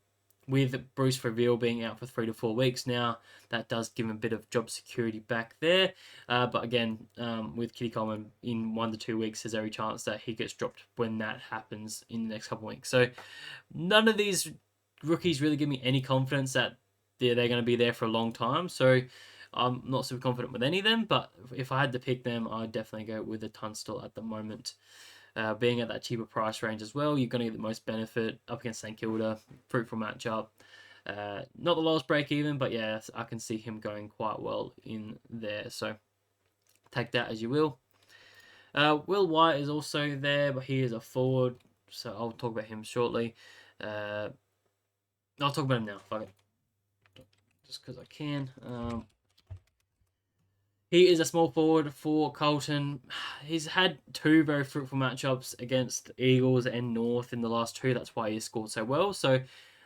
with Bruce Reveal being out for 3 to 4 weeks now, that does give him a bit of job security back there. But again, with Kitty Coleman in 1 to 2 weeks, there's every chance that he gets dropped when that happens in the next couple of weeks. So none of these rookies really give me any confidence that they're going to be there for a long time. So I'm not super confident with any of them, but if I had to pick them, I'd definitely go with the Tunstall at the moment. Being at that cheaper price range as well, you're going to get the most benefit up against St Kilda. Fruitful matchup. Not the lowest break even, but yeah, I can see him going quite well in there. So take that as you will. Will White is also there, but he is a forward, so I'll talk about him shortly. I'll talk about him now. Fuck it. Just because I can. He is a small forward for Carlton. He's had 2 very fruitful matchups against Eagles and North in the last 2. That's why he scored so well. So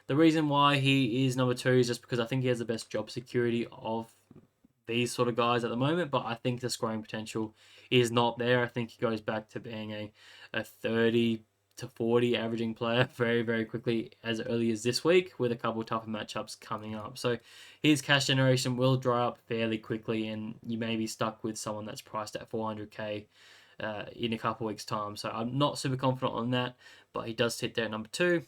the reason why he is number 2 is just because I think he has the best job security of these sort of guys at the moment. But I think the scoring potential is not there. I think he goes back to being a 30 to 40 averaging player very, very quickly as early as this week, with a couple of tougher matchups coming up. So his cash generation will dry up fairly quickly, and you may be stuck with someone that's priced at 400k in a couple of weeks' time. So I'm not super confident on that, but he does sit there at number 2.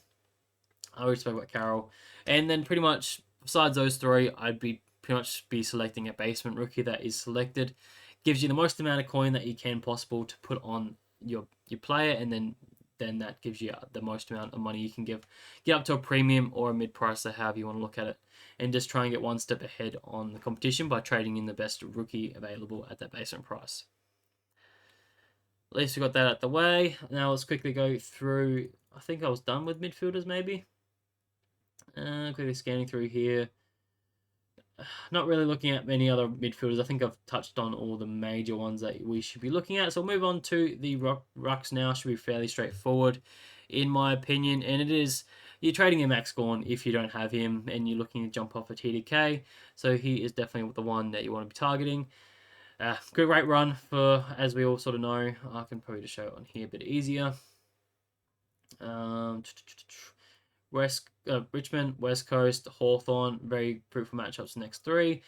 I already spoke about Carroll. And then pretty much besides those 3, I'd be pretty much selecting a basement rookie that is selected. gives you the most amount of coin that you can possible to put on your player, and then that gives you the most amount of money you can get up to a premium or a mid price, or however you want to look at it, and just try and get one step ahead on the competition by trading in the best rookie available at that basement price. At least we got that out the way. Now let's quickly go through. I think I was done with midfielders, maybe. Quickly scanning through here. Not really looking at many other midfielders. I think I've touched on all the major ones that we should be looking at. So we'll move on to the rucks now. Should be fairly straightforward, in my opinion. And it is, you're trading a Max Gorn if you don't have him and you're looking to jump off a TDK. So he is definitely the one that you want to be targeting. Good rate run for, as we all sort of know. I can probably just show it on here a bit easier. Richmond, West Coast, Hawthorn, very fruitful matchups the next three.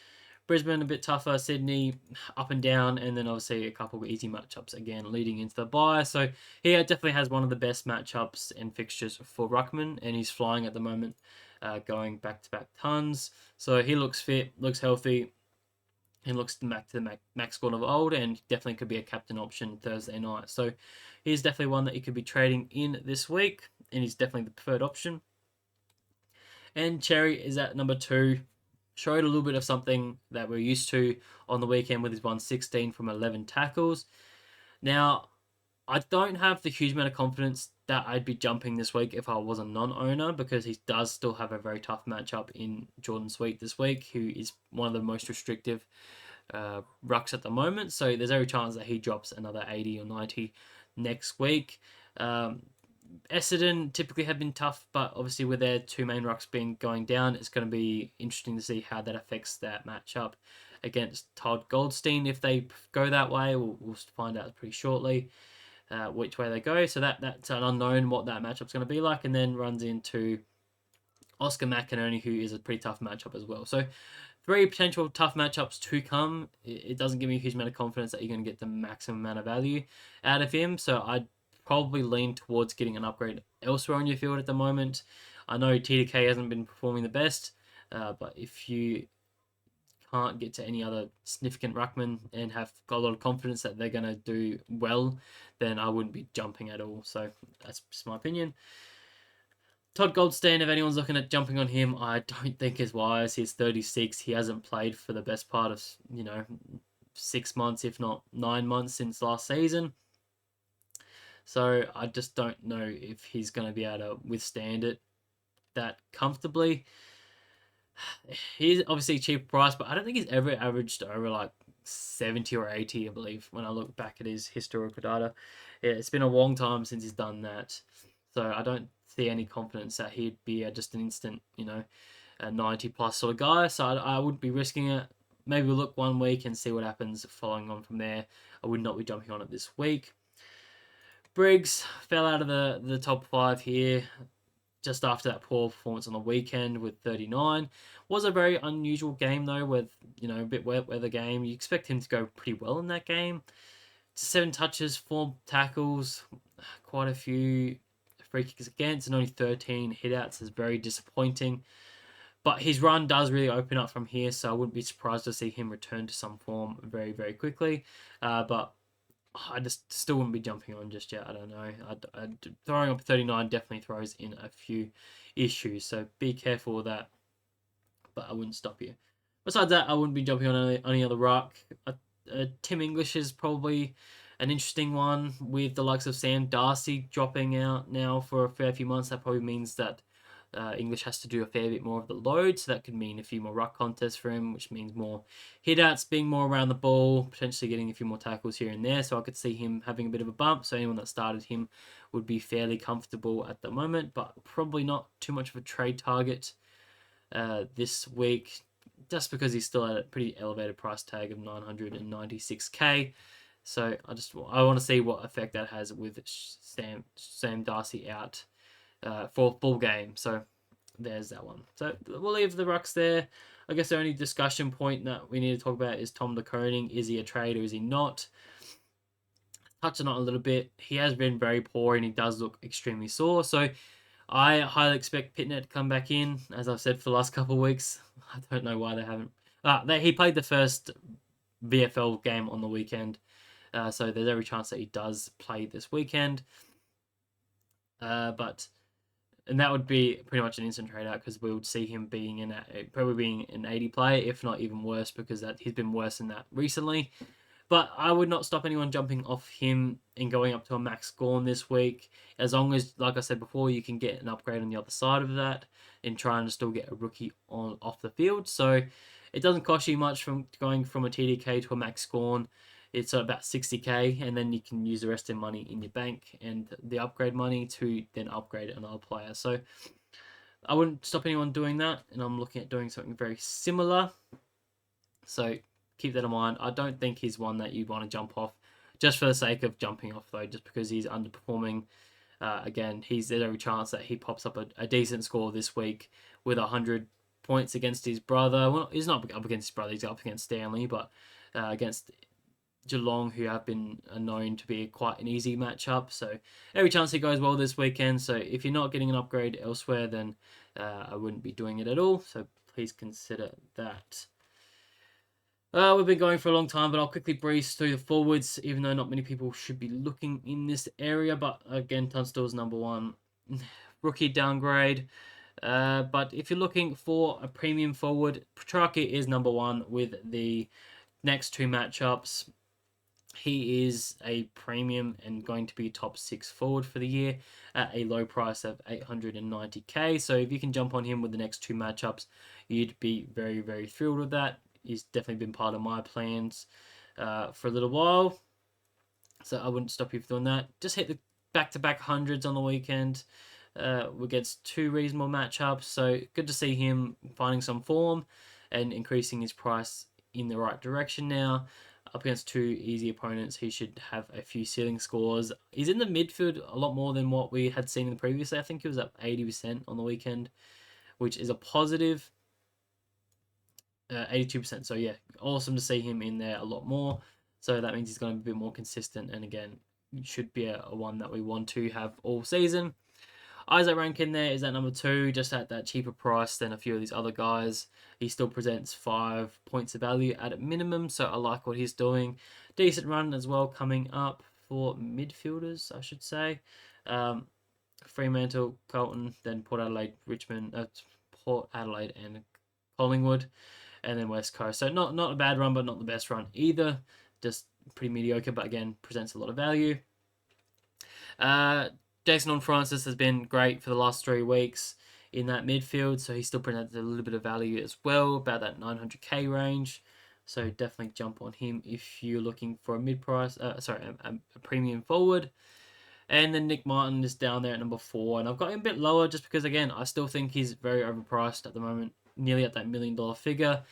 Brisbane a bit tougher, Sydney up and down, and then obviously a couple of easy matchups again leading into the bye. So he definitely has one of the best matchups and fixtures for Ruckman, and he's flying at the moment, going back-to-back tons. So he looks fit, looks healthy, and looks back to the max score of old, and definitely could be a captain option Thursday night. So he's definitely one that you could be trading in this week, and he's definitely the preferred option. And Cherry is at number 2. Showed a little bit of something that we're used to on the weekend with his 116 from 11 tackles. Now, I don't have the huge amount of confidence that I'd be jumping this week if I was a non-owner, because he does still have a very tough matchup in Jordan Sweet this week, who is one of the most restrictive rucks at the moment. So there's every chance that he drops another 80 or 90 next week. Essendon typically have been tough, but obviously with their two main rucks going down, it's going to be interesting to see how that affects that matchup against Todd Goldstein. If they go that way, we'll find out pretty shortly which way they go. So that's an unknown what that matchup's going to be like, and then runs into Oscar McInerney, who is a pretty tough matchup as well. So 3 potential tough matchups to come. It doesn't give me a huge amount of confidence that you're going to get the maximum amount of value out of him. So I'd probably lean towards getting an upgrade elsewhere on your field at the moment. I know TDK hasn't been performing the best, but if you can't get to any other significant ruckman and have got a lot of confidence that they're going to do well, then I wouldn't be jumping at all. So that's just my opinion. Todd Goldstein, if anyone's looking at jumping on him, I don't think is wise. He's 36. He hasn't played for the best part of, 6 months, if not 9 months since last season. So I just don't know if he's going to be able to withstand it that comfortably. He's obviously a cheap price, but I don't think he's ever averaged over like 70 or 80, I believe, when I look back at his historical data. Yeah, it's been a long time since he's done that. So I don't see any confidence that he'd be just an instant, a 90 plus sort of guy. So I wouldn't be risking it. Maybe we'll look 1 week and see what happens following on from there. I would not be jumping on it this week. Briggs fell out of the top 5 here just after that poor performance on the weekend with 39. Was a very unusual game though, with a bit wet weather game. You expect him to go pretty well in that game. 7 touches, 4 tackles, quite a few free kicks against, and only 13 hitouts is very disappointing. But his run does really open up from here, so I wouldn't be surprised to see him return to some form very, very quickly. But I just still wouldn't be jumping on just yet. I don't know. Throwing up 39 definitely throws in a few issues, so be careful with that. But I wouldn't stop you. Besides that, I wouldn't be jumping on any other ruck. Tim English is probably an interesting one with the likes of Sam Darcy dropping out now for a fair few months. That probably means that English has to do a fair bit more of the load, so that could mean a few more ruck contests for him, which means more hitouts, being more around the ball, potentially getting a few more tackles here and there. So I could see him having a bit of a bump. So anyone that started him would be fairly comfortable at the moment, but probably not too much of a trade target this week, just because he's still at a pretty elevated price tag of 996k. So I want to see what effect that has with Sam Darcy out for full game. So there's that one. So we'll leave the rucks there. I guess the only discussion point that we need to talk about is Tom De Koning. Is he a trade or is he not? Touching on it a little bit, he has been very poor and he does look extremely sore. So I highly expect Pitnet to come back in, as I've said for the last couple of weeks. I don't know why they haven't. He played the first VFL game on the weekend. So there's every chance that he does play this weekend. And that would be pretty much an instant trade out because we would see him probably being an 80 player, if not even worse, because he's been worse than that recently. But I would not stop anyone jumping off him and going up to a max scorn this week, as long as, like I said before, you can get an upgrade on the other side of that and trying to still get a rookie off the field. So it doesn't cost you much from going from a TDK to a max scorn. It's about 60k, and then you can use the rest of the money in your bank and the upgrade money to then upgrade another player. So I wouldn't stop anyone doing that, and I'm looking at doing something very similar. So keep that in mind. I don't think he's one that you want to jump off just for the sake of jumping off, though, just because he's underperforming. Again, there's every chance that he pops up a decent score this week with 100 points against his brother. Well, he's not up against his brother, he's up against Stanley, but against Geelong, who have been known to be quite an easy matchup. So every chance he goes well this weekend. So if you're not getting an upgrade elsewhere, then I wouldn't be doing it at all. So please consider that. We've been going for a long time, but I'll quickly breeze through the forwards, even though not many people should be looking in this area. But again, Tunstall's number one. Rookie downgrade. But if you're looking for a premium forward, Petrarca is number one with the next two matchups. He is a premium and going to be top 6 forward for the year at a low price of 890k. So if you can jump on him with the next two matchups, you'd be very, very thrilled with that. He's definitely been part of my plans for a little while. So I wouldn't stop you from doing that. Just hit the back-to-back hundreds on the weekend against two reasonable matchups. So good to see him finding some form and increasing his price in the right direction now. Up against two easy opponents, he should have a few ceiling scores. He's in the midfield a lot more than what we had seen in the previous. I think he was up 80% on the weekend, which is a positive. 82%. So yeah, awesome to see him in there a lot more. So that means he's going to be a bit more consistent, and again, should be a one that we want to have all season. Isaac Rankin there is at number 2, just at that cheaper price than a few of these other guys. He still presents 5 points of value at a minimum, so I like what he's doing. Decent run as well coming up for midfielders, I should say. Fremantle, Carlton, then Port Adelaide, Port Adelaide and Collingwood, and then West Coast. So not a bad run, but not the best run either. Just pretty mediocre, but again, presents a lot of value. Jason Horne-Francis has been great for the last 3 weeks in that midfield, so he still presents a little bit of value as well, about that 900k range. So definitely jump on him if you're looking for a a premium forward. And then Nick Martin is down there at number 4, and I've got him a bit lower just because, again, I still think he's very overpriced at the moment, nearly at that $1 million figure,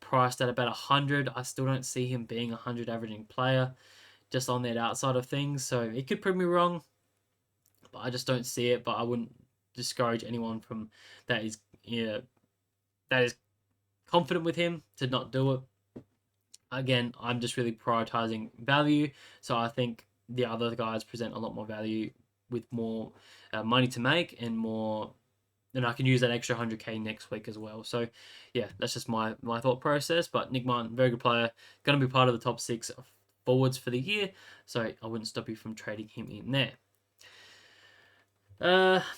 priced at about 100. I still don't see him being a 100 averaging player just on that outside of things, so it could prove me wrong, but I just don't see it. But I wouldn't discourage anyone from that is confident with him to not do it. Again, I'm just really prioritizing value, so I think the other guys present a lot more value with more money to make and more. And I can use that extra 100k next week as well. So, yeah, that's just my thought process. But Nick Martin, very good player, going to be part of the top 6 forwards for the year. So I wouldn't stop you from trading him in there.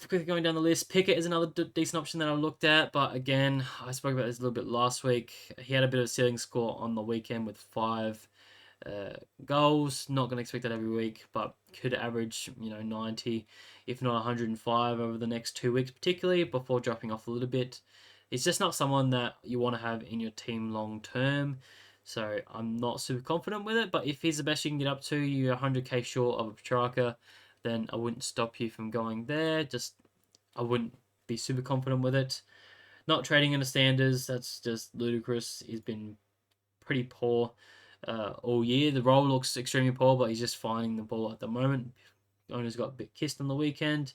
Quickly going down the list, Pickett is another decent option that I looked at, but again, I spoke about this a little bit last week. He had a bit of a ceiling score on the weekend with 5 goals. Not going to expect that every week, but could average 90, if not 105 over the next 2 weeks, particularly before dropping off a little bit. It's just not someone that you want to have in your team long term. So I'm not super confident with it, but if he's the best you can get up to, you're 100k short of a Petrarca, then I wouldn't stop you from going there. I wouldn't be super confident with it. Not trading in the standards, that's just ludicrous. He's been pretty poor all year. The role looks extremely poor, but he's just finding the ball at the moment. Owner's got a bit kissed on the weekend,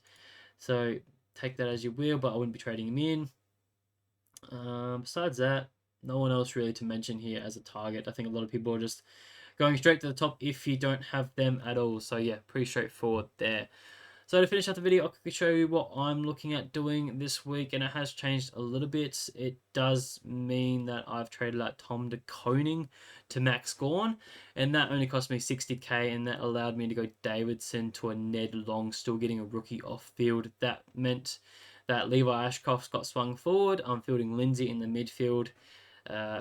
so take that as you will, but I wouldn't be trading him in. Besides that, no one else really to mention here as a target. I think a lot of people are just going straight to the top if you don't have them at all. So yeah, pretty straightforward there. So to finish up the video, I'll quickly show you what I'm looking at doing this week, and it has changed a little bit. It does mean that I've traded out Tom de Koning to Max Gawn, and that only cost me 60k, and that allowed me to go Davidson to a Ned Long, still getting a rookie off field. That meant that Levi Ashcroft got swung forward. I'm fielding Lindsay in the midfield,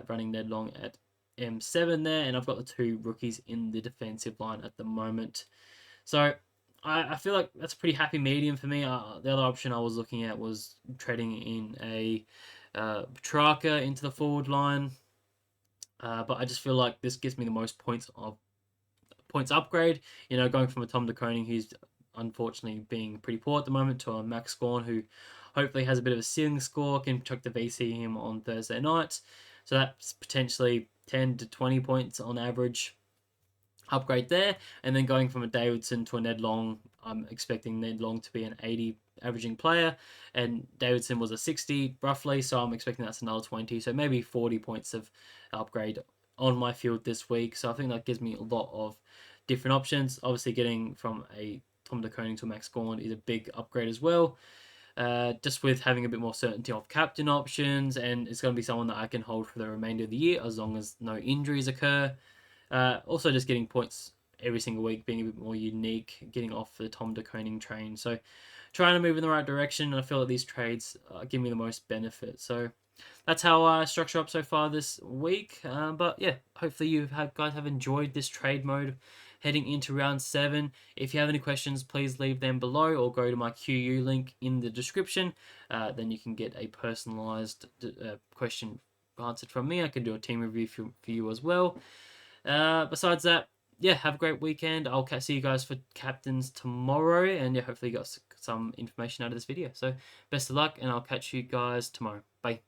running Ned Long at M7 there, and I've got the 2 rookies in the defensive line at the moment. So I feel like that's a pretty happy medium for me. The other option I was looking at was trading in a Petrarca into the forward line, but I just feel like this gives me the most points upgrade. Going from a Tom de Koning, who's unfortunately being pretty poor at the moment, to a Max Gawn, who hopefully has a bit of a ceiling score, can chuck the VC him on Thursday night. So that's potentially 10 to 20 points on average upgrade there. And then going from a Davidson to a Ned Long, I'm expecting Ned Long to be an 80 averaging player, and Davidson was a 60 roughly, so I'm expecting that's another 20, so maybe 40 points of upgrade on my field this week. So I think that gives me a lot of different options. Obviously, getting from a Tom de Koning to a Max Gawn is a big upgrade as well. Just with having a bit more certainty of captain options, and it's going to be someone that I can hold for the remainder of the year as long as no injuries occur. Also, just getting points every single week, being a bit more unique, getting off the Tom de Koning train. So trying to move in the right direction, and I feel like these trades give me the most benefit. So that's how I structure up so far this week. But yeah, hopefully you guys have enjoyed this trade mode heading into round 7. If you have any questions, please leave them below or go to my QU link in the description. Then you can get a personalized question answered from me. I can do a team review for you as well. Besides that, yeah, have a great weekend. I'll see you guys for captains tomorrow, and yeah, hopefully you got some information out of this video. So best of luck, and I'll catch you guys tomorrow. Bye.